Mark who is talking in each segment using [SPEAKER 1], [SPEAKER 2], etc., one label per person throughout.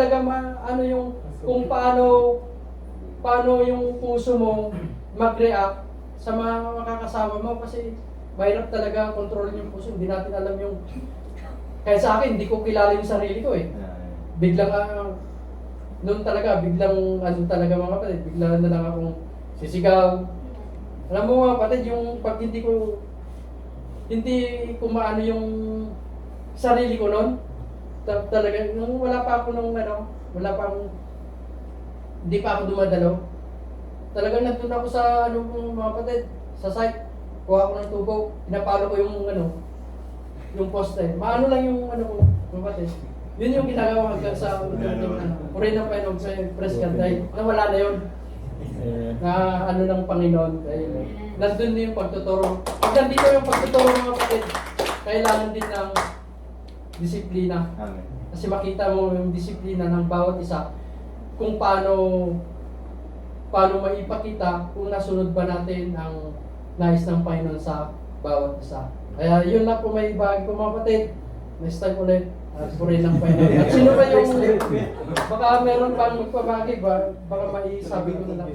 [SPEAKER 1] Talaga ano yung kung paano yung puso mo mag-react sa mga makakasama mo kasi mahirap talaga kontrolin yung puso. Hindi natin alam yung kaya sa akin, hindi ko kilala yung sarili ko eh. Biglang noon talaga, biglang ano talaga mga kapatid, biglang na lang akong sisigaw. Alam mo mga kapatid, yung pag hindi ko maano yung sarili ko noon, talaga, nung wala pa ako hindi pa ako dumadalaw. Talagang nandun ako sa mga kapatid, sa site, kuha ko ng tubo, pinapalo ko yung poste. Maano lang yung ko, mga kapatid. Yun yung ginagawa hanggang sa Puri ng Panginoon sa press card dahil nawala na yun. Na ano ng Panginoon. Dahil nandun yung pagtuturo. Pag nandito yung pagtuturo mga kapatid, kailangan din ng disiplina.
[SPEAKER 2] Amen.
[SPEAKER 1] Kasi makita mo yung disiplina ng bawat isa kung paano maipakita kung nasunod ba natin ang nais ng Panginoon sa bawat isa. Kaya yun lang po may ibahagi ko mga kapatid. Next time ulit. Puri ng Panginoon. At sino ba yung baka meron pang magpabagi ba? Baka maisabi ko na lang.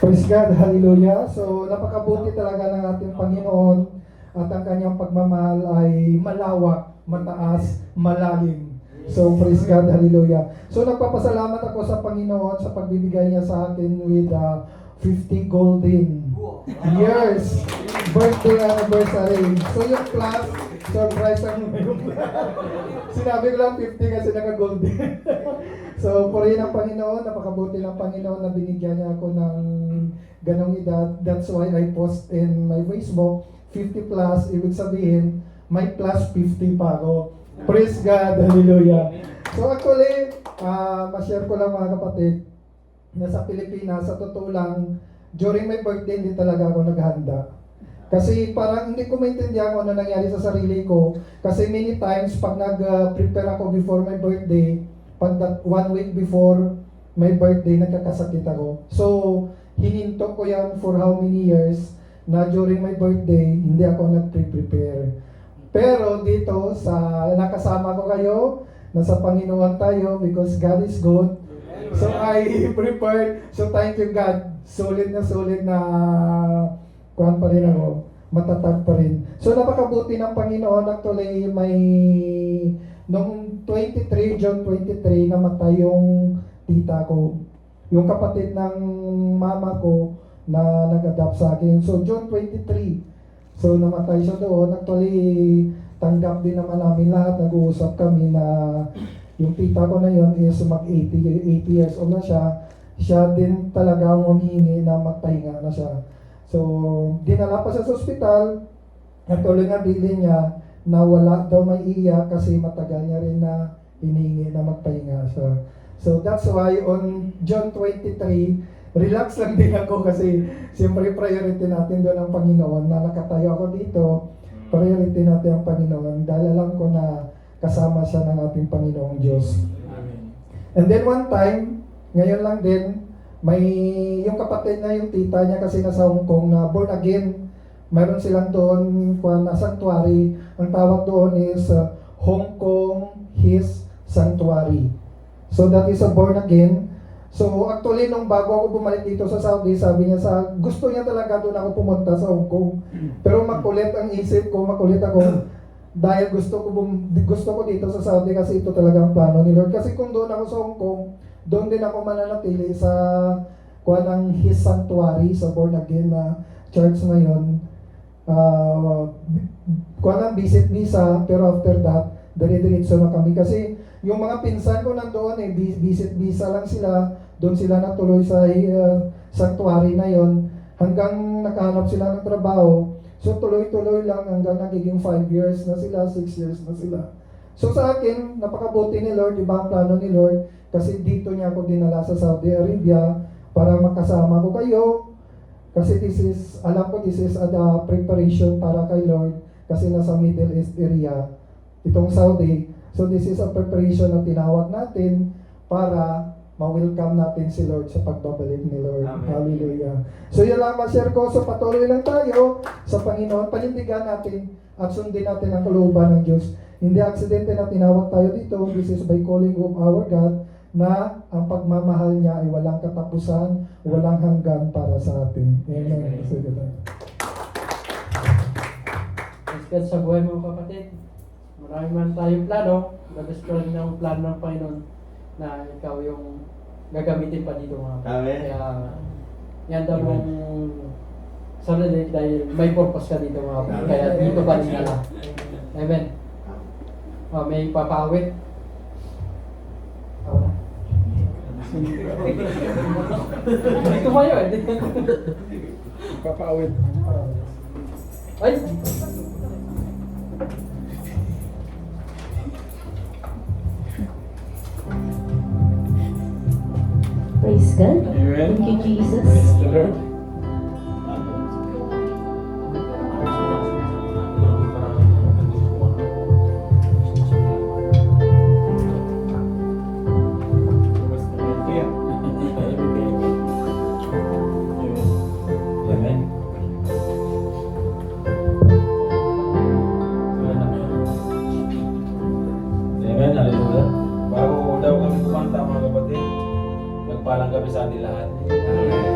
[SPEAKER 3] Praise God, hallelujah. So napakabuti talaga ng ating Panginoon at ang kanyang pagmamahal ay malawak, mataas, malalim. So praise God, hallelujah. So nagpapasalamat ako sa Panginoon sa pagbibigay niya sa atin with 50 golden years birthday anniversary. So yung class, surprise ang sinabi ko lang 50 kasi naka-golden. So purihin ang Panginoon, napakabuti ng Panginoon na binigyan niya ako ng ganong edad. That's why I post in my Facebook 50 plus, ibig sabihin may plus 50 pa ako. Praise God, hallelujah. So actually, ma-share ko lang mga kapatid, na sa Pilipinas, sa totoo lang, during my birthday, hindi talaga ako naghanda. Kasi parang hindi ko maintindihan kung ano nangyari sa sarili ko. Kasi many times, pag nag-prepare ako before my birthday, pag 1 week before my birthday, nagkakasakit ako. So, hininto ko yan for how many years na during my birthday, hindi ako nag-prepare. Pero dito, sa nakasama ko kayo, nasa Panginoon tayo because God is good. So I prepared. So thank you God. Solid na kuhan pa rin ako. Matatag pa rin. So napakabuti ng Panginoon. Actually may noong 23, June 23, namatay yung tita ko. Yung kapatid ng mama ko na nag-adapt sa akin. So June 23. So namatay siya doon. Actually tanggap din naman namin lahat. Nag-uusap kami na yung tita ko na yun is mag-80 years old na siya. Siya din talagang humihingi na magpahinga na siya. So, dinala pa siya sa ospital. Natuloy nga bilin niya na wala daw may iiyak kasi matagal niya rin na hinihingi na magpahinga siya. So, that's why on June 23, relax lang din ako kasi siyempre priority natin doon ang Panginoon. Na nakatayo ako dito, priority natin ang Panginoon. Dahil alam ko na kasama siya ng ating Panginoong Diyos.
[SPEAKER 1] Amen.
[SPEAKER 3] And then one time, ngayon lang din, may yung kapatid na yung tita niya kasi nasa Hong Kong na born again. Mayroon silang doon na sanctuary. Ang tawag doon is Hong Kong His Sanctuary. So that is a born again. So actually nung bago ako bumalik dito sa Saudi, sabi niya gusto niya talaga doon ako pumunta sa Hong Kong. Pero makulit ang isip ko, makulit ako. Dahil gusto ko dito sa Saudi kasi ito talaga ang plano ni Lord. Kasi kung doon ako sa Hong Kong, doon din ako mananatili sa ng His Sanctuary, sa born again na church ngayon. Ng visit visa, pero after that, dire-diretso na kami. Kasi yung mga pinsan ko nandoon, visit visa lang sila. Doon sila natuloy sa sanctuary na yon hanggang nakahanap sila ng trabaho. So tuloy-tuloy lang hanggang nagiging 5 years na sila, 6 years na sila. So sa akin, napakabuti ni Lord, iba ang plano ni Lord, kasi dito niya ako dinala sa Saudi Arabia para makasama ko kayo. Kasi alam ko this is a preparation para kay Lord, kasi nasa Middle East area, itong Saudi. So this is a preparation na tinawag natin para ma-welcome natin si Lord sa pagbabalik ni Lord.
[SPEAKER 2] Amen.
[SPEAKER 3] Hallelujah. So yun lang ma-share ko. So patuloy lang tayo sa Panginoon. Panindigan natin at sundin natin ang kalooban ng Diyos. Hindi aksidente na tinawag tayo dito. This is by calling of our God na ang pagmamahal niya ay walang katapusan, walang hanggan para sa atin. Amen. Sige tayo.
[SPEAKER 1] Praise God sa buhay mo kapatid. Marami man tayong plano. Labas pa rin ang plano ng Panginoon na ikaw yung gagamitin pa dito mga kapatid.
[SPEAKER 2] Amen.
[SPEAKER 1] Kaya yan daw ang sarili dahil may purpose ka dito mga kapatid. Kaya dito pa rin nila. Amen. May papawit. Hindi tumayo eh.
[SPEAKER 3] Papaawit.
[SPEAKER 1] Ay!
[SPEAKER 4] Praise God.
[SPEAKER 2] Amen.
[SPEAKER 4] Thank you, Jesus.
[SPEAKER 2] Praise the Lord. Amen. Amen. Hallelujah. Bago daw kami kumanta mga kapatid, nagpalang kami sa atin lahat. Amen.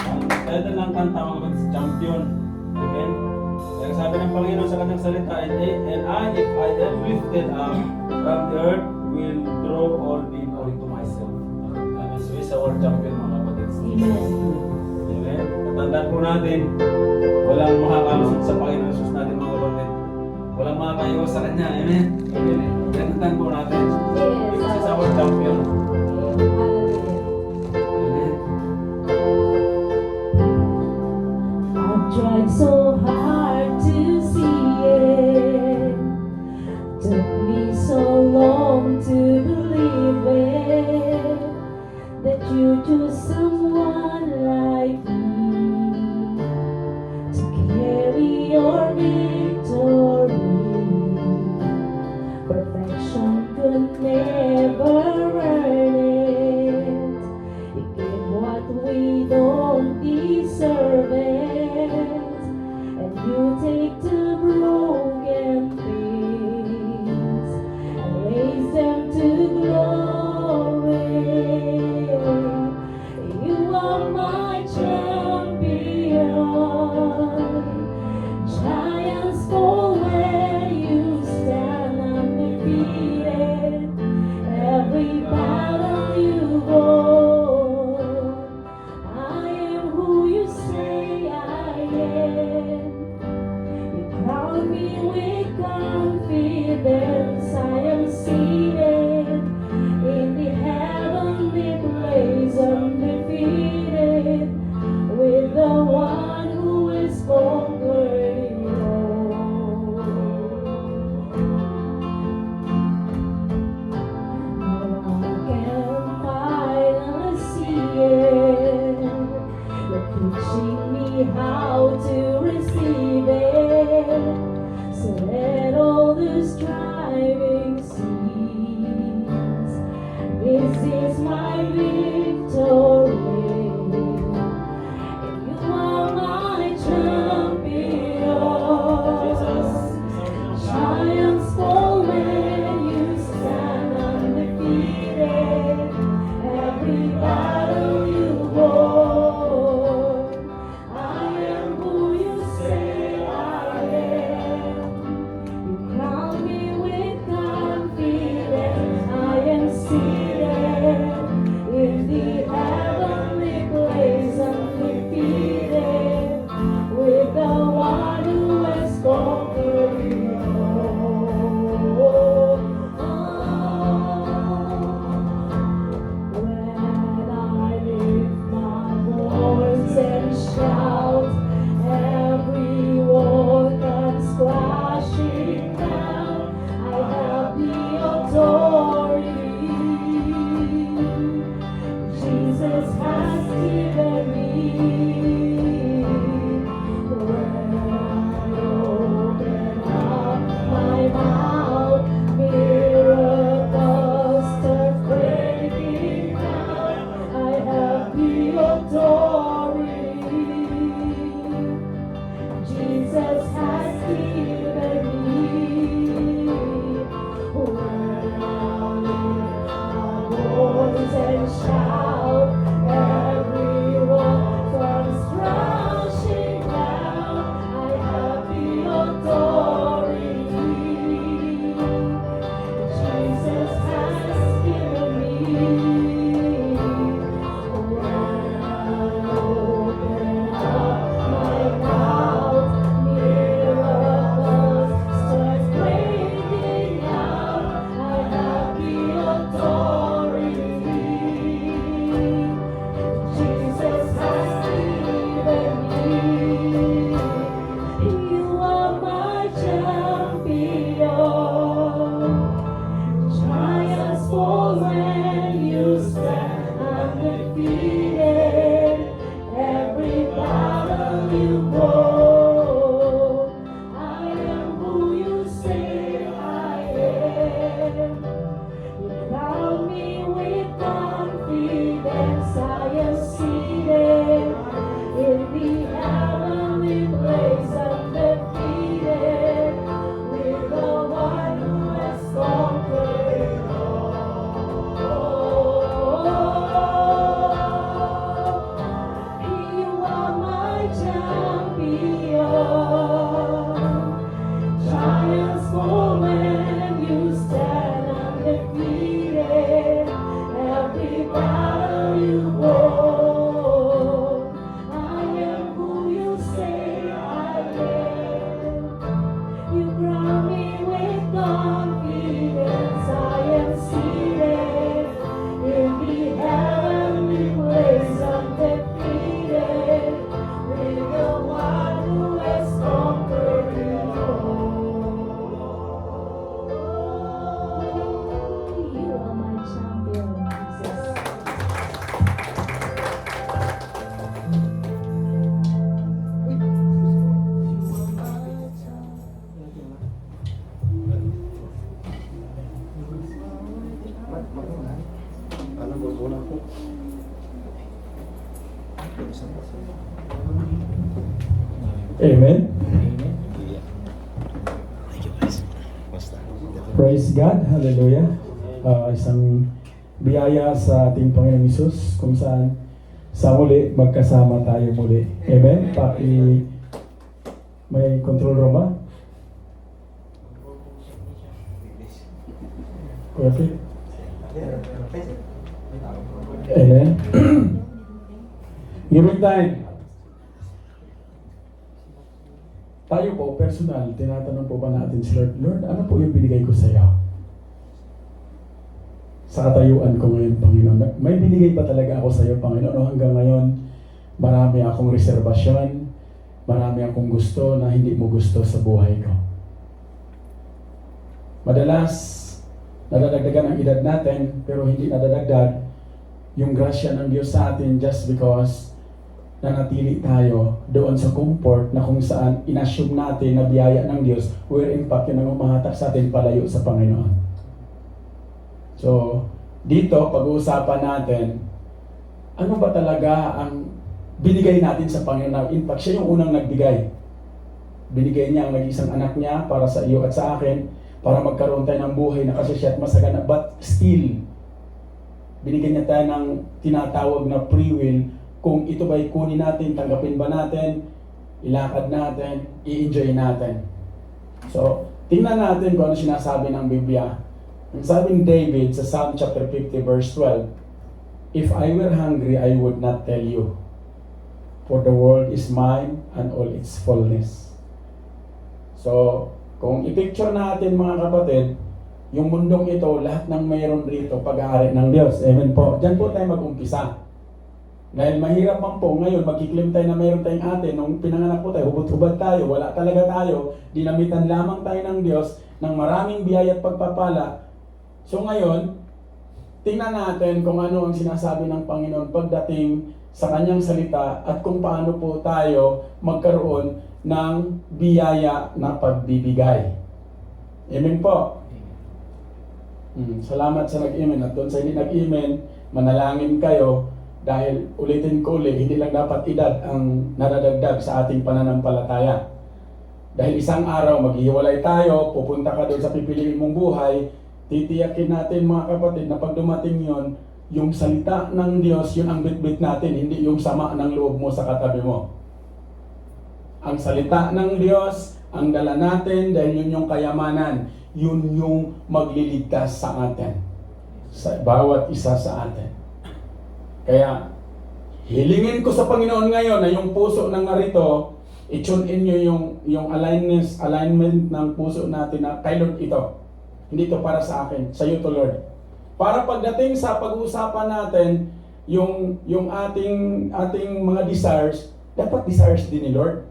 [SPEAKER 2] Ang title ng kanta mga kapatid, Champion. Amen. Kaya sabi ng Panginoon sa kanyang salita, and I, if I am lifted up from the earth, will draw all people into myself. Amen. So, is our champion mga kapatid.
[SPEAKER 4] Amen.
[SPEAKER 2] Amen. Tatandaan po natin, walang makakalusot sa Panginoon Jesus natin mga kapatid. Walang makakaiwas sa Kanya. Amen. Amen. Tatandaan po natin.
[SPEAKER 4] Yes.
[SPEAKER 2] Because is our champion.
[SPEAKER 4] Hallelujah.
[SPEAKER 2] Amen.
[SPEAKER 4] I've tried so hard to see it. Took me so long to believe it. That you choose someone like me to carry your victory. Perfection could never earn it. You give what we don't deserve it. And you take the broken things and raise them to glory. You are my champion. Giants fall when you stand undefeated. Every battle you won. I am who you say I am. You crown me with confidence. I am seated in the heavenly place, undefeated, with the one who is conquering all. Now I can finally see it. You're teaching me how to receive it. So let all the striving
[SPEAKER 3] Amen. Praise God. Hallelujah. Isang biyaya sa ating Panginoong Hesus kung saan sa muli magkasama tayo muli. Amen. May control room ba? Kuya Phil? Amen. Giving time. Tayo po, personal, tinatanong po ba natin si Lord, Lord, ano po yung binigay ko sa iyo? Sa katayuan ko ngayon, Panginoon. May binigay ba talaga ako sa iyo, Panginoon? O hanggang ngayon, marami akong reservasyon, marami akong gusto na hindi mo gusto sa buhay ko. Madalas, nadadagdagan ang edad natin, pero hindi nadadagdag yung grasya ng Diyos sa atin just because nanatili tayo doon sa comfort na kung saan inassume natin na biyaya ng Diyos, where in fact yun ang umahatak sa atin palayo sa Panginoon. So, dito, pag-uusapan natin, ano ba talaga ang binigay natin sa Panginoon? In fact, siya yung unang nagbigay. Binigay niya ang nag-isang anak niya para sa iyo at sa akin, para magkaroon tayo ng buhay na kasi siya at masagana. But still, binigyan niya tayo ng tinatawag na free will. Kung ito ba'y kunin natin, tanggapin ba natin, ilakad natin, i-enjoy natin. So, tingnan natin kung ano sinasabi ng Biblia. Ang sabi ni David sa Psalm chapter 50 verse 12, "If I were hungry, I would not tell you, for the world is mine and all its fullness." So, kung i-picture natin mga kapatid, yung mundong ito, lahat ng mayroon rito, pag-aari ng Diyos. Amen po. Diyan po tayo mag-umpisa. Dahil mahirap man po ngayon, magkiklim tayo na mayroon tayong atin. Nung pinanganak po tayo, hubot-hubad tayo, wala talaga tayo. Dinamitan lamang tayo ng Diyos ng maraming biyaya at pagpapala. So ngayon, tingnan natin kung ano ang sinasabi ng Panginoon pagdating sa kanyang salita at kung paano po tayo magkaroon ng biyaya na pagbibigay. Amen po. Salamat sa nag-amen. At doon sa hindi nag-amen, manalangin kayo dahil ulitin ko ulit, hindi lang dapat edad ang nadadagdag sa ating pananampalataya. Dahil isang araw, maghihiwalay tayo, pupunta ka doon sa pipiliin mong buhay, titiyakin natin mga kapatid na pag dumating yon, yung salita ng Diyos, yun ang bitbit natin, hindi yung sama ng loob mo sa katabi mo. Ang salita ng Diyos, ang dala natin, dahil yun yung kayamanan, yun yung magliligtas sa atin, sa bawat isa sa atin. Kaya, hilingin ko sa Panginoon ngayon na yung puso ng narito, i-tune in nyo yung alignment ng puso natin na kay Lord ito. Hindi ito para sa akin, sa iyo to Lord. Para pagdating sa pag-uusapan natin, yung ating mga desires, dapat desires din ni Lord.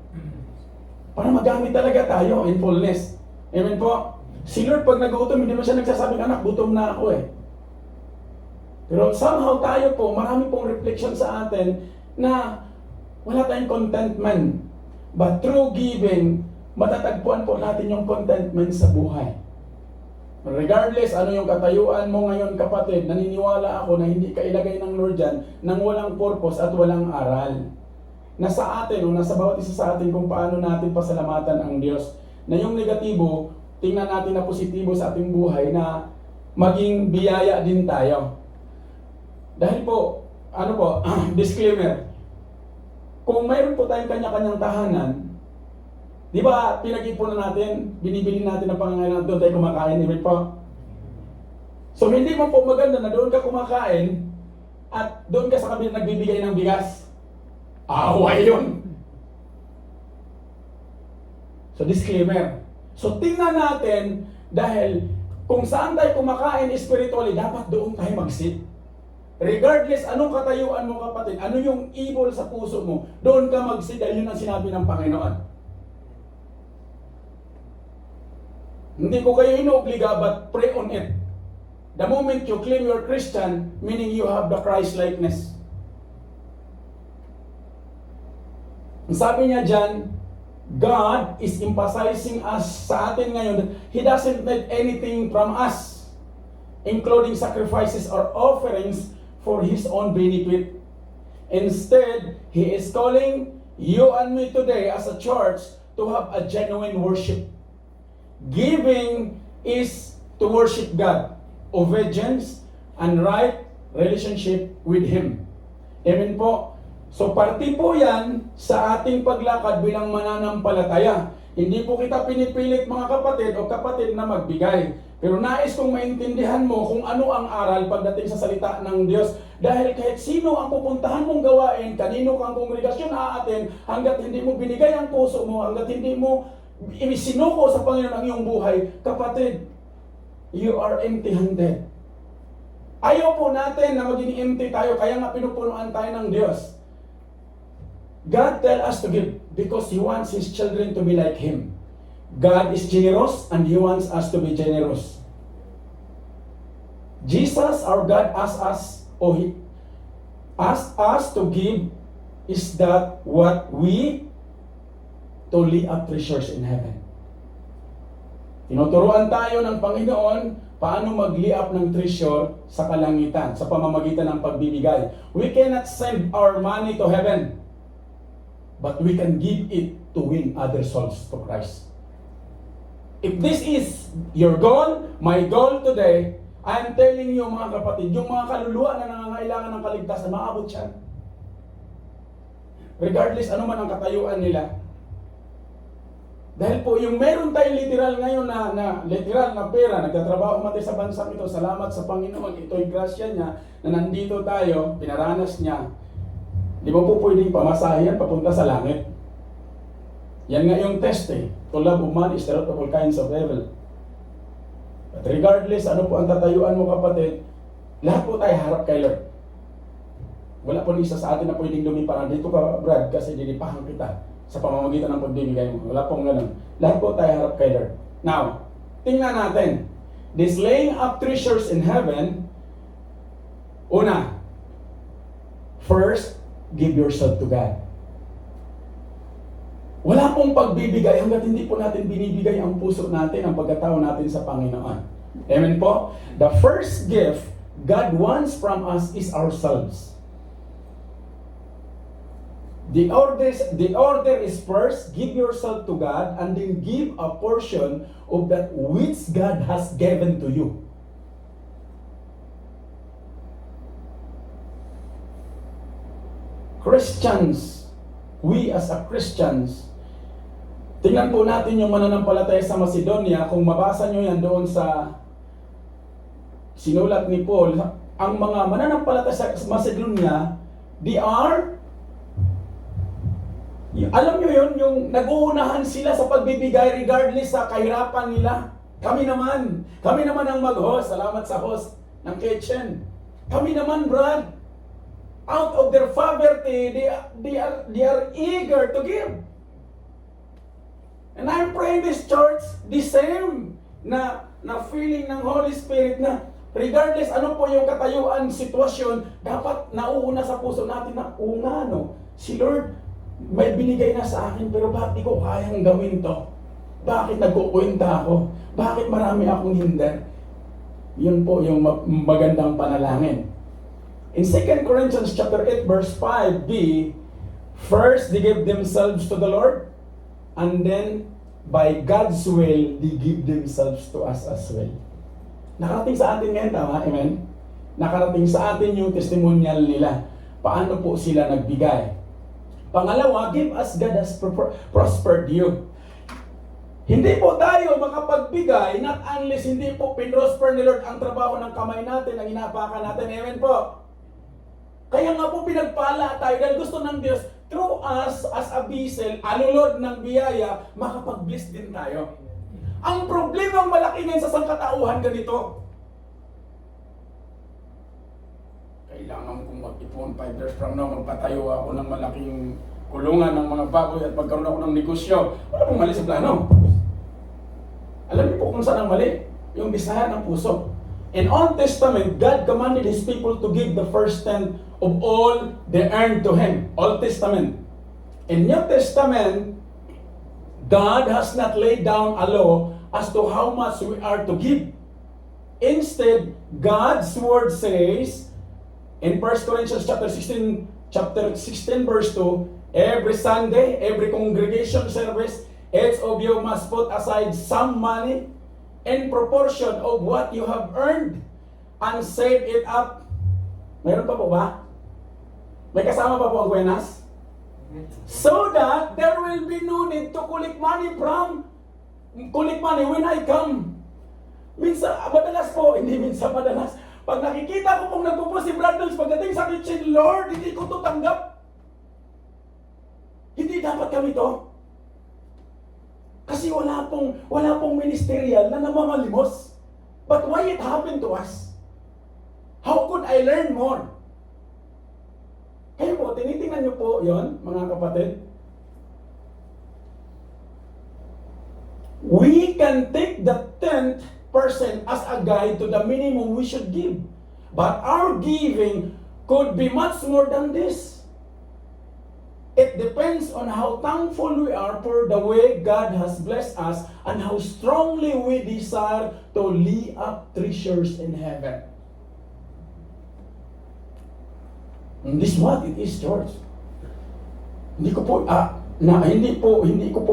[SPEAKER 3] Para magamit talaga tayo in fullness. Amen po? Si Lord pag nagutom, hindi mo siya nagsasabing, anak, gutom na ako eh. Pero somehow tayo po, marami pong reflection sa atin na wala tayong contentment. But through giving, matatagpuan po natin yung contentment sa buhay. Regardless ano yung katayuan mo ngayon kapatid, naniniwala ako na hindi ka ilagay ng Lord dyan nang walang purpose at walang aral. Nasa atin o nasa bawat isa sa atin kung paano natin pasalamatan ang Diyos. Na yung negatibo, tingnan natin na positibo sa ating buhay na maging biyaya din tayo. Dahil po, disclaimer, kung mayroon po tayong kanya-kanyang tahanan, di ba pinag-ipunan natin, binibili natin ang pangangailangan, doon tayo kumakain, amen po? So hindi mo po maganda na doon ka kumakain at doon ka sa kabila nagbibigay ng bigas. Away yun! So disclaimer. So tingnan natin dahil kung saan tayo kumakain spiritually, dapat doon tayo mag-sit. Regardless anong katayuan mo kapatid, ano yung evil sa puso mo, doon ka mag-sit dahil yun ang sinabi ng Panginoon. Hindi ko kayo inuobliga but pray on it. The moment you claim you're Christian, meaning you have the Christ-likeness. Ang sabi niya dyan, God is emphasizing us sa atin ngayon that He doesn't need anything from us, including sacrifices or offerings for His own benefit. Instead, He is calling
[SPEAKER 5] you and me today as a church to have a genuine worship. Giving is to worship God. Obedience and right relationship with Him. Amen po. So parti po yan sa ating paglakad bilang mananampalataya. Hindi po kita pinipilit mga kapatid o kapatid na magbigay. Pero nais kong maintindihan mo kung ano ang aral pagdating sa salita ng Diyos. Dahil kahit sino ang pupuntahan mong gawain, kanino kang kongregasyon aatin, hanggat hindi mo binigay ang puso mo, hanggat hindi mo isinuko sa Panginoon ang iyong buhay, kapatid, you are empty-handed. Ayaw po natin na maging empty tayo, kaya nga pinupunuan tayo ng Diyos. God tell us to give because He wants His children to be like Him. God is generous and He wants us to be generous. Jesus, our God, He asked us to give. Is that what we to lay up treasures in heaven? Tinuturuan tayo ng Panginoon paano mag-lay up ng treasure sa kalangitan sa pamamagitan ng pagbibigay. We cannot send our money to heaven, but we can give it to win other souls to Christ. If this is your goal, my goal today, I am telling you mga kapatid, yung mga kaluluwa na nangangailangan ng kaligtasan, maabot yan. Regardless ano man ang katayuan nila. Dahil po yung meron tayong literal ngayon na literal na pera, nagtatrabaho mati sa bansang ito, salamat sa Panginoon, ito'y grasya niya na nandito tayo, pinaranas niya. Di ba po pwedeng pamasahin papunta sa langit? Yan nga yung test eh. To love of money is the root of all kinds of evil. But regardless, ano po ang tatayuan mo kapatid, lahat po tayo harap kay Lord. Wala po isa sa atin na pwedeng lumiparan. Dito ka, Brad, kasi dinipahan kita sa pamamagitan ng pagbibigay mo. Wala pong ganun. Lahat po tayo harap kay Lord. Now, tingnan natin. This laying up treasures in heaven, una, first, give yourself to God. Wala pong pagbibigay hanggat hindi po natin binibigay ang puso natin, ang pagkatao natin sa Panginoon. Amen po? The first gift God wants from us is ourselves. The order is first, give yourself to God, and then give a portion of that which God has given to you. Christians, we as a Christians, tingnan po natin yung mananampalataya sa Macedonia. Kung mabasa nyo yan doon sa sinulat ni Paul, ang mga mananampalataya sa Macedonia, they are, alam nyo yun, yung nag-uunahan sila sa pagbibigay regardless sa kahirapan nila. Kami naman ang mag-host. Salamat sa host ng kitchen. Kami naman, Brad, out of their poverty, they are eager to give. And I'm praying this church, the same na feeling ng Holy Spirit na regardless ano po yung katayuan, sitwasyon, dapat nauuna sa puso natin na, si Lord, may binigay na sa akin, pero bakit di ko kayang gawin to? Bakit nagkukwenta ako? Bakit marami akong hinder? Yun po yung magandang panalangin. In 2 Corinthians chapter 8 verse 5b, first they give themselves to the Lord, and then by God's will, they give themselves to us as well. Nakarating sa atin ngayon, tama? Amen? Nakarating sa atin yung testimonial nila. Paano po sila nagbigay? Pangalawa, give as God has prospered you. Hindi po tayo makapagbigay not unless hindi po pinrosper ni Lord ang trabaho ng kamay natin, ang inapakan natin. Amen po? Kaya nga po pinagpala tayo dahil gusto ng Diyos through us as a vessel, alulod ng biyaya, makapag-bless din tayo. Ang problema ang malaki ngayon sa sangkatauhan ganito. Kailangan kong mag-ipon 5 years from now, magpatayo ako ng malaking kulungan ng mga baboy at magkaroon ako ng negosyo. Wala pong mali sa plano. Alam niyo po kung saan ang mali? Yung bisahan ng puso. In Old Testament, God commanded His people to give the first 10 of all they earned to Him. Old Testament. In New Testament, God has not laid down a law as to how much we are to give. Instead, God's word says, in 1 Corinthians chapter 16 verse 2, Every Sunday, every congregation service, each of you must put aside some money in proportion of what you have earned and save it up. Meron pa po ba? May kasama pa po ang buenas? So that there will be no need to collect money when I come. Madalas po, hindi minsan madalas. Pag nakikita ko pong nagpo-post si Brad pagdating sa kitchen, Lord, hindi ko to tanggap. Hindi dapat kami to. Kasi wala pong ministerial na namamalimos. But why it happened to us? How could I learn more? Kayo po, tinitingnan niyo po yon, mga kapatid. We can take the 10% as a guide to the minimum we should give. But our giving could be much more than this. It depends on how thankful we are for the way God has blessed us and how strongly we desire to lay up treasures in heaven. And this is what it is, church. Hindi ko po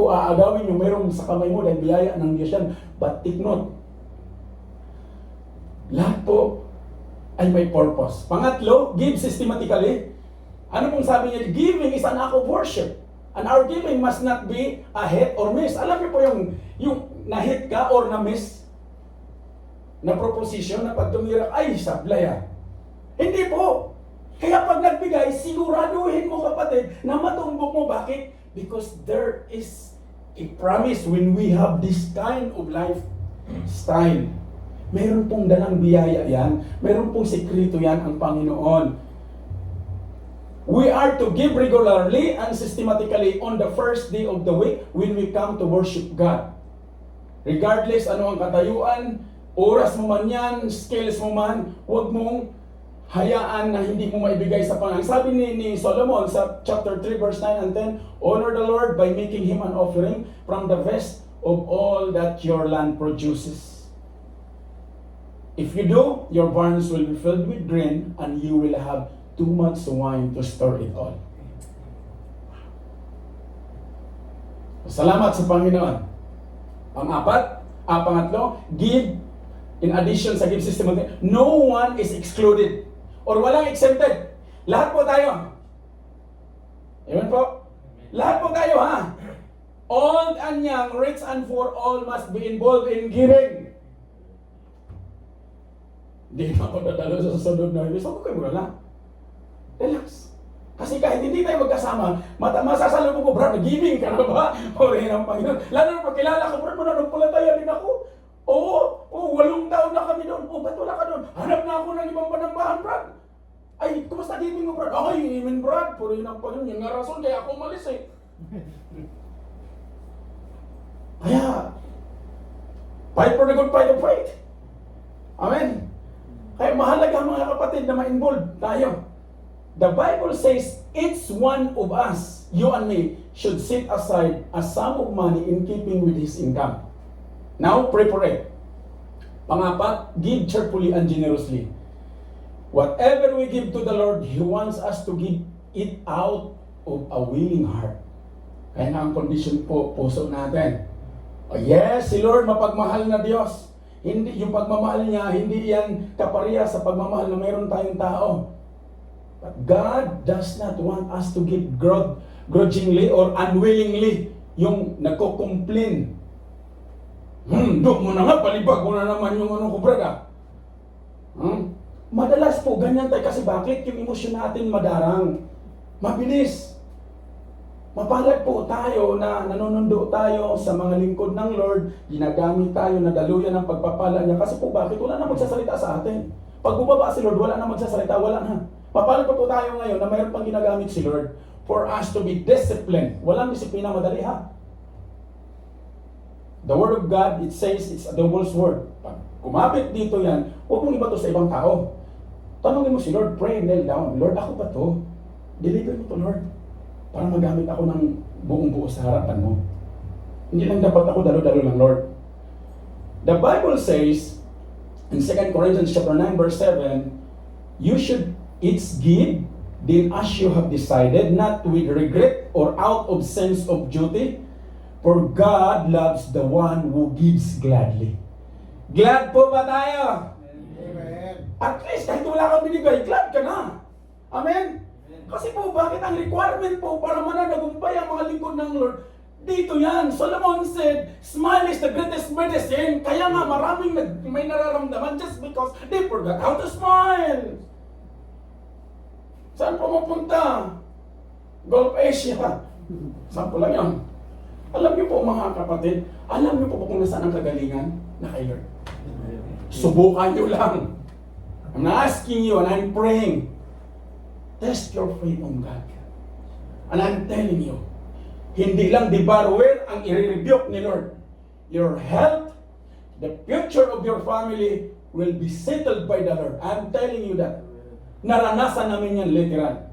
[SPEAKER 5] aagawin yung mayroong sa kamay mo dahil biyaya ng Diyos yan. But take note, lahat po ay may purpose. Pangatlo, give systematically. Ano pong sabi niya? Giving is an act of worship. And our giving must not be a hit or miss. Alam niyo po yung na-hit ka or na-miss na proposition na pag tumira, ay, sablaya. Hindi po. Kaya pag nagbigay, siguraduhin mo kapatid na matumbok mo. Bakit? Because there is a promise when we have this kind of lifestyle. Meron pong dalang biyaya yan. Meron pong sekreto yan ang Panginoon. We are to give regularly and systematically on the first day of the week when we come to worship God. Regardless ano ang katayuan, oras mo man yan, skills mo man, huwag mong hayaan na hindi mo maibigay sa Panginoon. Sabi ni Solomon sa chapter 3 verse 9 and 10, honor the Lord by making Him an offering from the best of all that your land produces. If you do, your barns will be filled with grain and you will have too much wine to store it all. Salamat sa Panginoon. Pangatlo, give in addition sa give system. No one is excluded or walang exempted. Lahat po tayo. Amen po? Lahat po tayo, ha? Old and young, rich and poor, all must be involved in giving. Hindi na ako dadalo sa susunod na ibig. So, kayo muna lang. Relax. Kasi kahit hindi tayo magkasama, masasalubong ko, Brad, giving ka na ba? O rin ang Panginoon. Lalo na pagkilala ka, Brad, mananampalataya din ako. Oo, 8 taon na kami doon. Ba't wala ka doon? Hanap na ako ng ibang panambahan, Brad. Ay, kumusta giving mo, Brad? Ay, amen, Brad. Puro yun ang Panginoon. Yung nga rason, kaya ako umalis eh. Kaya, fight for the good fight of faith. Amen. Kaya mahalaga mga kapatid na ma-involve tayo. The Bible says each one of us, you and me, should set aside a sum of money in keeping with his income. Now, pray for it. Pangapat, give cheerfully and generously. Whatever we give to the Lord, He wants us to give it out of a willing heart. Kaya nga ang condition po, puso natin. Oh, yes, si Lord, mapagmahal na Diyos. Hindi, yung pagmamahal niya, hindi yan kapareha sa pagmamahal na mayroon tayong tao. But God does not want us to give grudgingly or unwillingly yung nagko-complain. Dok mo na nga, palibag mo na naman yung ano ko, brada. Madalas po, ganyan tayo. Kasi bakit? Yung emosyon natin madarang. Mabilis. Mapalad po tayo na nanonondo tayo sa mga lingkod ng Lord. Ginagamit tayo na daluyan ng pagpapala niya. Kasi po bakit? Wala na magsasalita sa atin. Pag bumaba si Lord, wala na magsasalita. Wala na. Mapalad po tayo ngayon na mayroon pang ginagamit si Lord for us to be disciplined. Walang disiplina madali, ha? The Word of God, it says it's a double sword. Pag kumapit dito yan, huwag mong iba to sa ibang tao. Tanungin mo si Lord, pray, kneel down. Lord, ako ba to? Deliver mo to, Lord. Para magamit ako ng buong-buo sa harapan mo. Hindi lang dapat ako dalo-dalo ng Lord. The Bible says, in 2 Corinthians chapter 9, verse 7, you should each give Then as you have decided, not with regret or out of sense of duty, for God loves the one who gives gladly. Glad po ba tayo? At least kahit wala kang binigay, glad ka na. Amen? Kasi po, bakit ang requirement po para mananagumpay ang mga lingkod ng Lord? Dito yan. Solomon said, smile is the greatest medicine. Kaya nga maraming may nararamdaman just because they forgot how to smile. Saan po mapunta? Gulf Asia. Saan po lang yan? Alam niyo po mga kapatid, alam niyo po kung nasaan ang kagalingan na kay Lord. Subukan niyo lang. I'm not asking you and I'm praying. Test your faith on God. And I'm telling you, hindi lang di barware ang i-rebuke ni Lord. Your health, the future of your family will be settled by the Lord. I'm telling you that. Naranasan namin yan literal.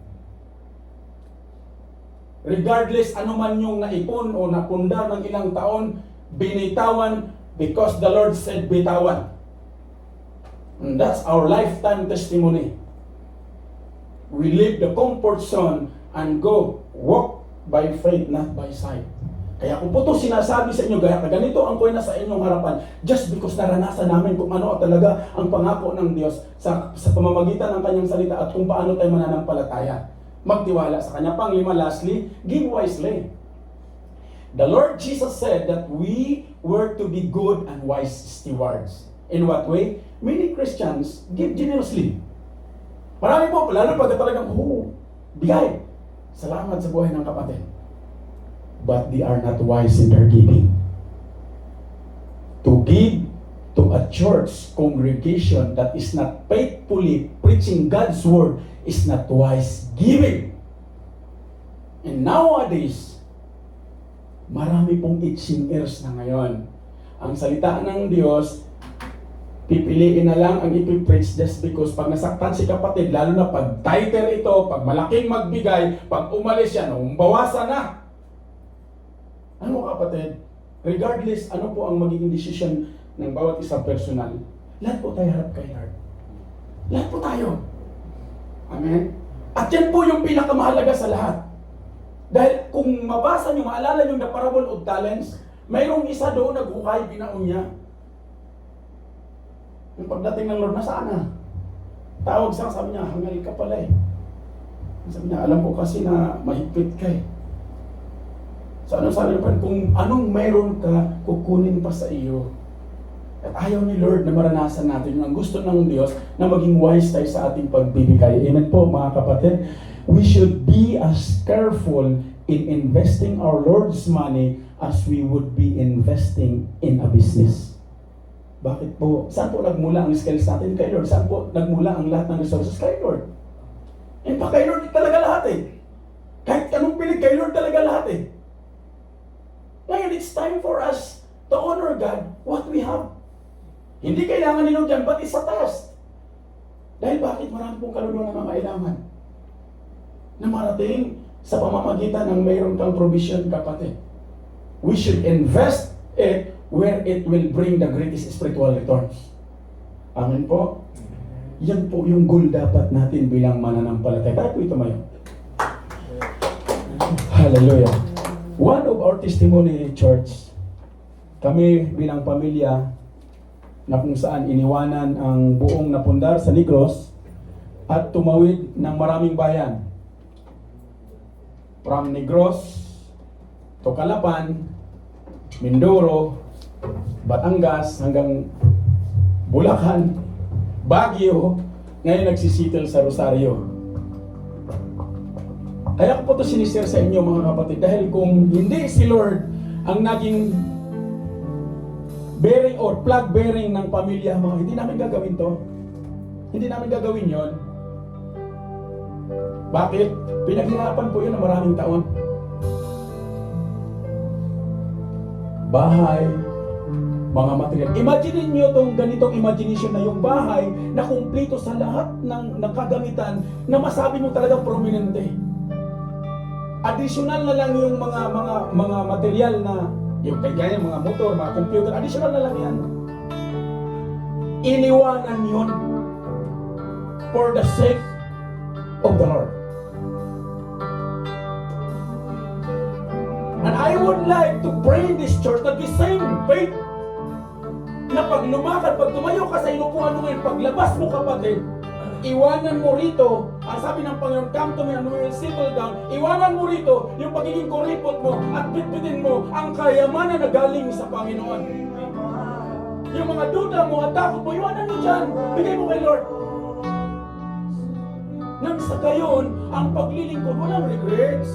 [SPEAKER 5] Regardless ano man yung naipon o napundar ng ilang taon, binitawan because the Lord said bitawan. And that's our lifetime testimony. We leave the comfort zone and go walk by faith, not by sight. Kaya kung po ito sinasabi sa inyo, ganito ang kuya na sa inyong harapan, just because naranasan namin kung ano talaga ang pangako ng Diyos sa pamamagitan ng kanyang salita at kung paano tayo mananampalataya. Magtiwala sa kanya. Panglima, lastly, give wisely. The Lord Jesus said that we were to be good and wise stewards. In what way? Many Christians give generously. Marami po, lalo pag talagang, bigay. Salamat sa buhay ng kapatid. But they are not wise in their giving. To give to a church congregation that is not faithfully preaching God's word is not wise giving. And nowadays, marami pong itching ears na ngayon. Ang salita ng Diyos, pipiliin na lang ang ipipreach just because pag nasaktan si kapatid, lalo na pag tighter ito, pag malaking magbigay, pag umalis yan, bawasan na. Ano kapatid? Regardless ano po ang magiging decision ng bawat isang personal, lahat po tayo harap kay Lord. Lahat po tayo. Amen? At yan po yung pinakamahalaga sa lahat. Dahil kung mabasa nyo, maalala nyo na parable of talents, mayroong isa doon naghukay, binaon niya. Yung pagdating ng Lord, nasaan na? Tawag siya, sabi niya, hangal ka pala eh. Sabi niya, alam ko kasi na mahigpit ka eh. So ano sabi niya, kung anong mayroon ka, kukunin pa sa iyo. At ayaw ni Lord na maranasan natin yung gusto ng Diyos na maging wise tayo sa ating pagbibigay. Amen po mga kapatid. We should be as careful in investing our Lord's money as we would be investing in a business. Bakit po? Saan po nagmula ang skills natin kay Lord? Saan po nagmula ang lahat ng resources kay Lord? And pa kay Lord talaga lahat eh. Kahit anong pilig kay Lord talaga lahat eh. Ngayon, it's time for us to honor God what we have. Hindi kailangan ni Lord yan, but it's a test. Dahil bakit marami pong kaluluwa na kailangan na marating sa pamamagitan ng mayroon kang provision, kapatid. We should invest it where it will bring the greatest spiritual returns. Amen po? Yan po yung goal dapat natin bilang mananampalataya. Tayo po ito mayo. Hallelujah. One of our testimony, church, kami bilang pamilya na kung saan iniwanan ang buong napundar sa Negros at tumawid ng maraming bayan. From Negros to Calapan, Mindoro, Batangas, hanggang Bulacan, Baguio, ngayon nagsisittle sa Rosario. Kaya ko po ito sinishare sa inyo mga kapatid, dahil kung hindi si Lord ang naging bearing or plug bearing ng pamilya, mga hindi namin gagawin to. Hindi namin gagawin yon. Bakit? Pinaghirapan po yun ng maraming taon. Bahay, mga material. Imagine niyo tong ganitong imagination na yung bahay na kumpleto sa lahat ng kagamitan na masabi mo talagang prominente. Additional na lang yung mga material na yung kaya mga motor, mga computer, additional na lang yan. Iniwanan yun for the sake of the Lord. And I would like to pray in this church that the same faith na pag lumakad, pag tumayo ka sa inupuan mo ngayon, paglabas mo kapatid, iwanan mo rito, ang sabi ng Panginoon, come to me and we will settle down. Iwanan mo rito yung pagiging kuripot mo at bitbitin mo ang kayamanan na galing sa Panginoon. Yung mga duda mo at takot mo, iwanan mo dyan. Bigay mo kay Lord. Nang sa gayon, ang paglilingkod, walang regrets.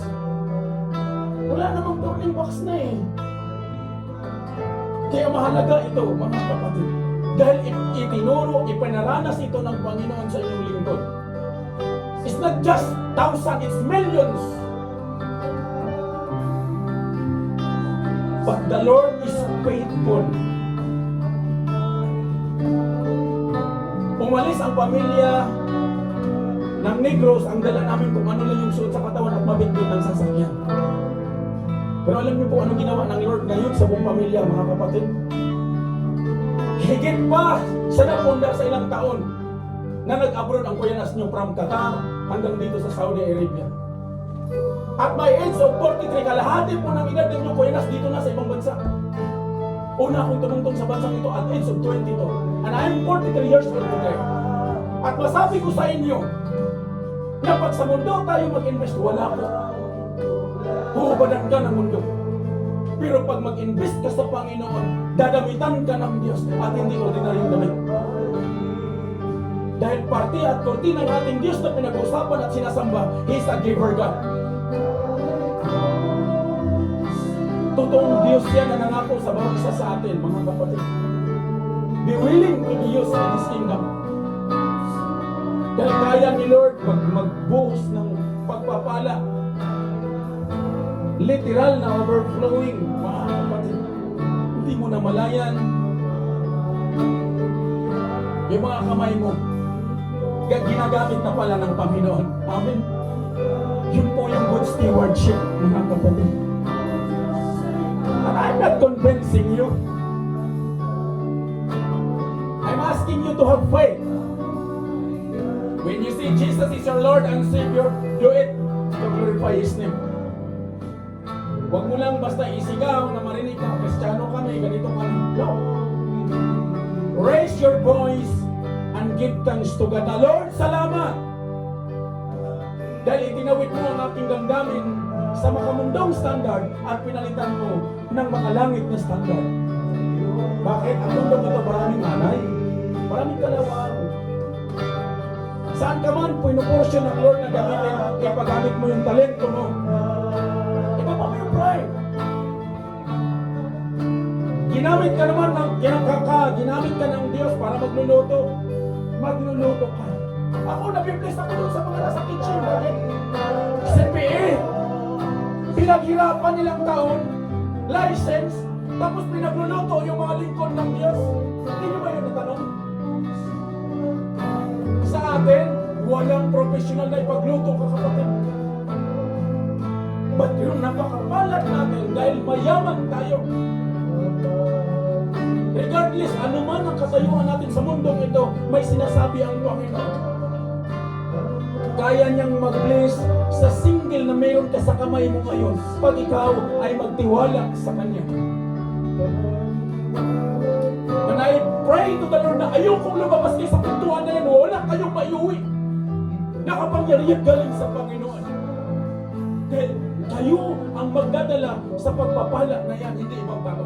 [SPEAKER 5] Wala namang turning box na eh. Kaya mahalaga ito, mga kapatid. Dahil itinuro, ipinaranas ito ng Panginoon sa inyong lingkod. It's not just thousands, it's millions. But the Lord is faithful. Umalis ang pamilya ng Negros, ang dala namin kung ano lang yung suot sa katawan at mabitbit ng sasakyan. Pero alam niyo po anong ginawa ng Lord ngayon sa buong pamilya, mga kapatid? Higit pa sa napundar sa ilang taon na nag-abroad ang kuyanas niyo from Qatar hanggang dito sa Saudi Arabia. At by age of 43, kalahati po ng edad ninyo kuyanas dito na sa ibang bansa. Una akong tumungtong sa bansang ito at age of 22. And I am 43 years old today. At masabi ko sa inyo, na pag sa mundo tayo mag-invest, wala po. Huubadan ka ng mundo. Pero pag mag-invest ka sa Panginoon, dadamitan ka ng Diyos at hindi ordinaryong damit. Dahil parte at korte ng ating Diyos na pinag-usapan at sinasamba, He is a giver God. Totoong Diyos yan na nangako sa bawat isa sa atin, mga kapatid. Be willing to be used in His kingdom. Dahil kaya ni Lord magbuhos ng pagpapala. Literal na overflowing, mga kapatid. Hindi mo na malayan yung mga kamay mo. Ginagamit na pala ng Panginoon. Amen. Yun po yung good stewardship, mga kapatid. And I'm not convincing you. I'm asking you to have faith. When you see Jesus is your Lord and Savior, do it to glorify His name. Huwag mo lang basta isigaw na marinig ka, Kristiyano kami, ganito kami. No. Raise your voice and give thanks to God. Lord, salamat! Dahil itinawid mo ang aking damdamin sa makamundong standard at pinalitan mo ng makalangit na standard. Bakit? Ang mundo ito maraming anay, maraming kalawang. Saan ka man, pinuporsyon ng Lord na gamitin, ipagamit mo yung talento mo. Ibaba mo yung pride. Ginamit ka naman ng ginamit ka ng Diyos para magluluto. Magluluto ka. Ako, nabibless ako doon sa mga nasa kitchen. Bakit? CPA. Pinaghirapan nilang taon, license, tapos pinagluluto yung mga lingkod ng Diyos. Hindi nyo ba yun natanong? Sa atin, walang professional na ipagluto ka, kapatid. But yung napakapalat natin dahil mayaman tayo. Regardless, ano man ang katayuan natin sa mundong ito, may sinasabi ang Panginoon. Kaya niyang mag-bless sa single na mayroon ka sa kamay mo ngayon pag ikaw ay magtiwala sa Kanya. And I pray to the Lord na ayokong lumabas kayo sa pintuan na yan, wala kayong maiuwi. Nakapangyarihan galing sa Panginoon. Dahil kayo ang magdadala sa pagpapala na yan, hindi ibang tao.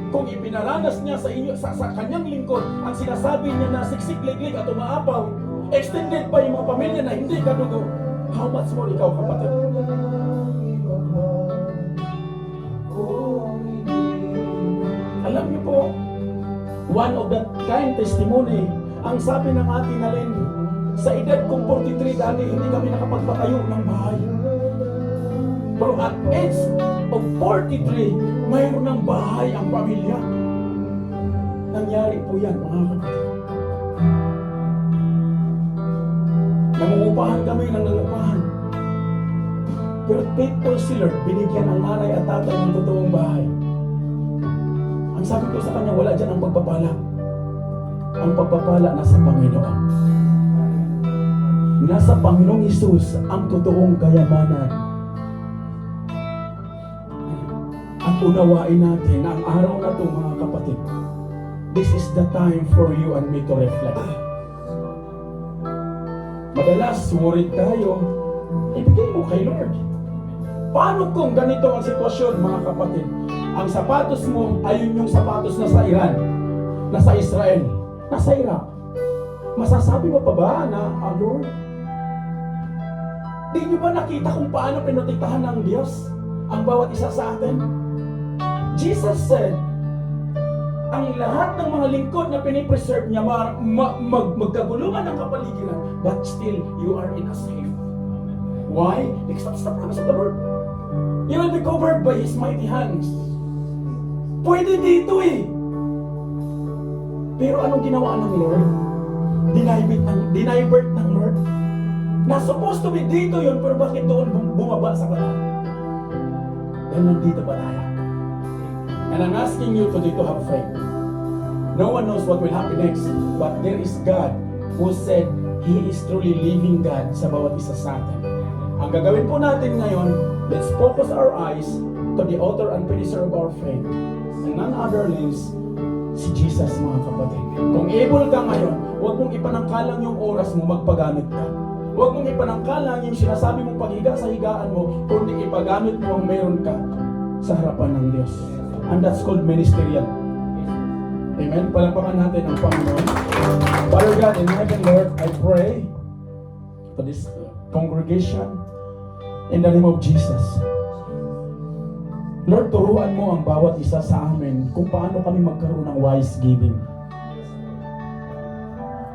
[SPEAKER 5] Kung ipinaranas niya sa inyo, sa kanyang lingkod, ang sinasabi niya na siksik-liglig at umaapaw, extended pa yung mga pamilya na hindi kadugo. How much more ikaw, kapatid? Alam niyo po, one of that kind testimony, ang sabi ng ating alin, sa edad kong 43 dati, hindi kami nakapagpatayo ng bahay. Pero at age of 43, mayroon ng bahay ang pamilya. Nangyari po yan, mga kapatid. Nangungupahan kami ng nangungupahan. Pero faithful si Lord, binigyan ang nanay at tatay ng totoong bahay. Ang sabi ko sa kanya, wala dyan ang pagpapala. Ang pagpapala nasa Panginoon. Nasa Panginoong Hesus ang totoong kayamanan. unawain natin na ang araw na ito, mga kapatid, this is the time for you and me to reflect. Madalas, worried tayo, ibigay mo kay Lord. Paano kung ganito ang sitwasyon, mga kapatid? Ang sapatos mo, ayun yung sapatos na sa Iran, nasa Israel, nasa Iraq. Masasabi mo pa ba na, Lord, di nyo ba nakita kung paano pinotektahan ng Diyos ang bawat isa sa atin? Jesus said, ang lahat ng mga lingkod na pinipreserve niya, magkagulungan ng kapaligiran, but still, you are in a safe. Why? Because that's the promise of the Lord. You will be covered by His mighty hands. Pwede dito eh. Pero anong ginawa ng Lord? Dinivert ng Lord? Na supposed to be dito yun, pero bakit doon bumaba sa baba? Dahil nandito ba tayo? And I'm asking you today to have faith. No one knows what will happen next, but there is God who said He is truly living God sa bawat isa sa atin. Ang gagawin po natin ngayon, let's focus our eyes to the author and finisher of our faith. And none other is si Jesus, mga kapatid. Kung able ka ngayon, huwag mong ipanangkalang yung oras mo, magpagamit ka. Huwag mong ipanangkalang yung sinasabi mong paghiga sa higaan mo, kundi ipagamit mo ang meron ka sa harapan ng Diyos. And that's called ministerial. Amen? Palampakan natin ang Panginoon. Father God in heaven, Lord, I pray for this congregation in the name of Jesus. Lord, turuan mo ang bawat isa sa amin kung paano kami magkaroon ng wise giving.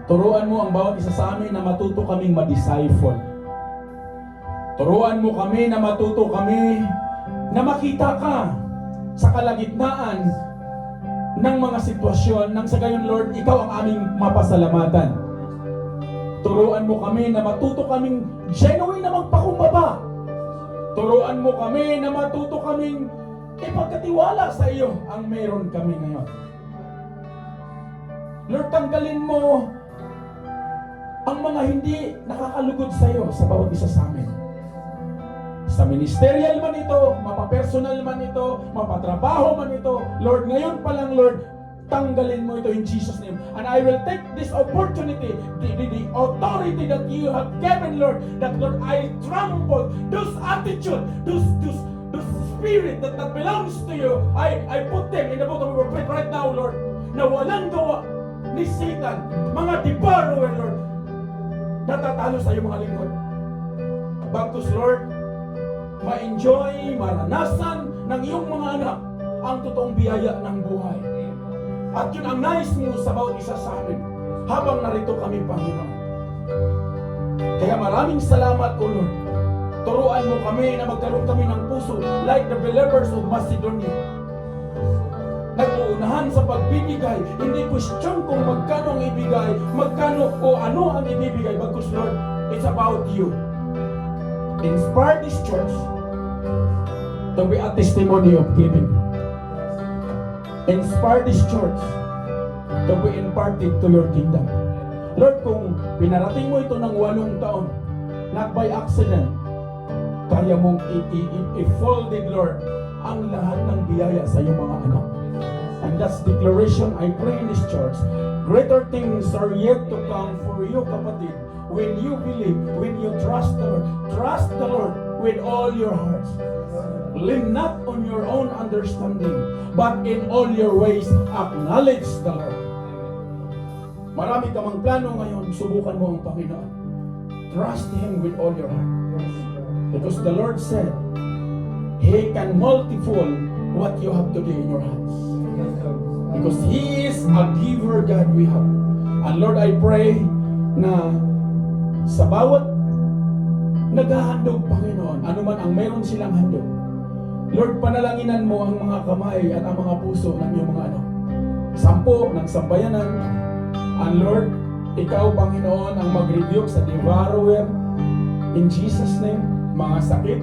[SPEAKER 5] Turuan mo ang bawat isa sa amin na matuto kaming ma-disciple. Turuan mo kami na matuto kami na makita ka sa kalagitnaan ng mga sitwasyon nang sa gayon, Lord, Ikaw ang aming mapasalamatan. Turuan mo kami na matuto kaming genuine na magpakumbaba. Turuan mo kami na matuto kaming ipagkatiwala sa iyo ang meron kami ngayon. Lord, tanggalin mo ang mga hindi nakakalugod sa iyo sa bawat isa sa amin. Sa ministerial man ito, mapapersonal man ito, mapatrabaho man ito, Lord, ngayon pa lang, Lord, tanggalin mo ito in Jesus' name. And I will take this opportunity, the authority that you have given, Lord, that, Lord, I trample those attitude, those spirit that belongs to you. I put them in the bottom of your plate right now, Lord, na walang gawa ni Satan, mga debaucher, Lord, natatalo sa iyo mga lingkod. Bagkus, Lord, ma-enjoy, maranasan ng iyong mga anak ang totoong biyaya ng buhay. At yun ang nais mo sa bawat isa sa amin habang narito kami, Panginoon. Kaya maraming salamat, O Lord. Turuan mo kami na magkaroon kami ng puso like the believers of Macedonia. Nag-uunahan sa pagbibigay, hindi question kung magkano ang ibigay, magkano o ano ang ibibigay, bagkus, Lord, it's about you. Inspire this church to be a testimony of giving. Inspire this church to be imparted to your kingdom. Lord, kung pinarating mo ito ng 8 taon, not by accident, kaya mong i-folded, Lord, ang lahat ng biyaya sa iyong mga anak. And that's declaration I pray in this church. Greater things are yet to come for you, kapatid. When you believe, when you trust the Lord with all your hearts. Lean not on your own understanding, but in all your ways acknowledge the Lord. Marami ka mang plano ngayon, subukan mo ang Panginoon. Trust Him with all your heart. Because the Lord said, He can multiple what you have today in your hands. Because He is a giver God we have. And Lord, I pray na sa bawat naghahandog, Panginoon, anuman ang meron silang handog, Lord, panalanginan mo ang mga kamay at ang mga puso ng iyong mga anak. 10 ng sambayanan. And Lord, Ikaw, Panginoon, ang mag-rebuke sa devourer in Jesus' name. Mga sakit,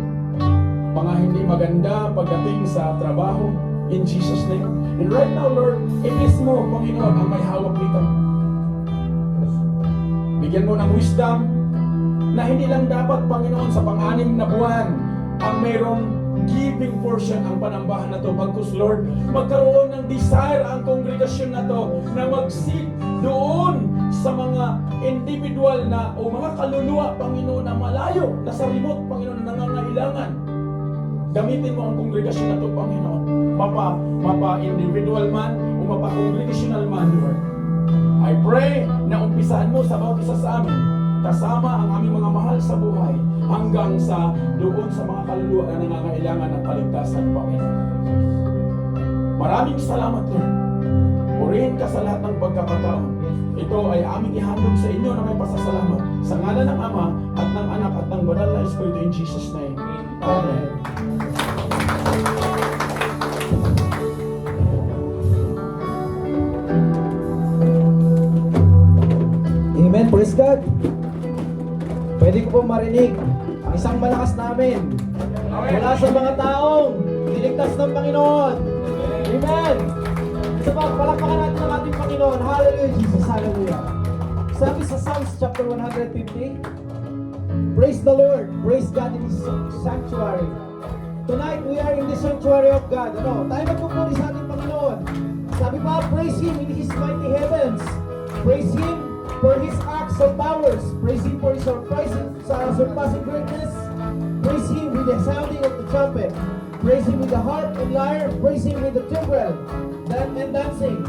[SPEAKER 5] mga hindi maganda pagdating sa trabaho, in Jesus' name. And right now, Lord, inis mo, Panginoon, ang may hawak dito. Bigyan mo ng wisdom na hindi lang dapat, Panginoon, sa pang-anim na buwan ang mayroong giving portion ang panambahan na to. Bagkus Lord, magkaroon ng desire ang kongregasyon na to na mag-seek doon sa mga individual na o mga kaluluwa, Panginoon, na malayo, na sa remote, Panginoon, na nangangailangan. Gamitin mo ang kongregasyon na to, Panginoon. Mapa-individual man o mapa-congregational man, Lord. I pray na umpisahan mo sa bawat isa sa amin, kasama ang aming mga mahal sa buhay, hanggang sa doon sa mga kaluluwa na nangangailangan ng kaligtasan, Panginoon. Maraming salamat, Lord. Purihin ka sa lahat ng pagkakataon. Ito ay aming ihandog sa inyo na may pasasalamat. Sa ngalan ng Ama at ng Anak at ng Banal na Espiritu, in Jesus' name. Amen.
[SPEAKER 6] Amen, praise God. Pwede ko po marinig ang isang malakas namin mula sa mga taong niligtas ng Panginoon. Amen. Isa pa, palakpakan natin ang ating Panginoon. Hallelujah, Jesus, hallelujah. Sabi sa Psalms chapter 150, praise the Lord, praise God in His sanctuary. Tonight, we are in the sanctuary of God. Ano? Tayo magpupuri sa ating Panginoon. Sabi pa, praise Him in His mighty heavens. Praise Him for His acts of powers. Praise Him for His surpassing greatness. Praise Him with the sounding of the trumpet. Praise Him with the harp and lyre. Praise Him with the timbrel and dancing.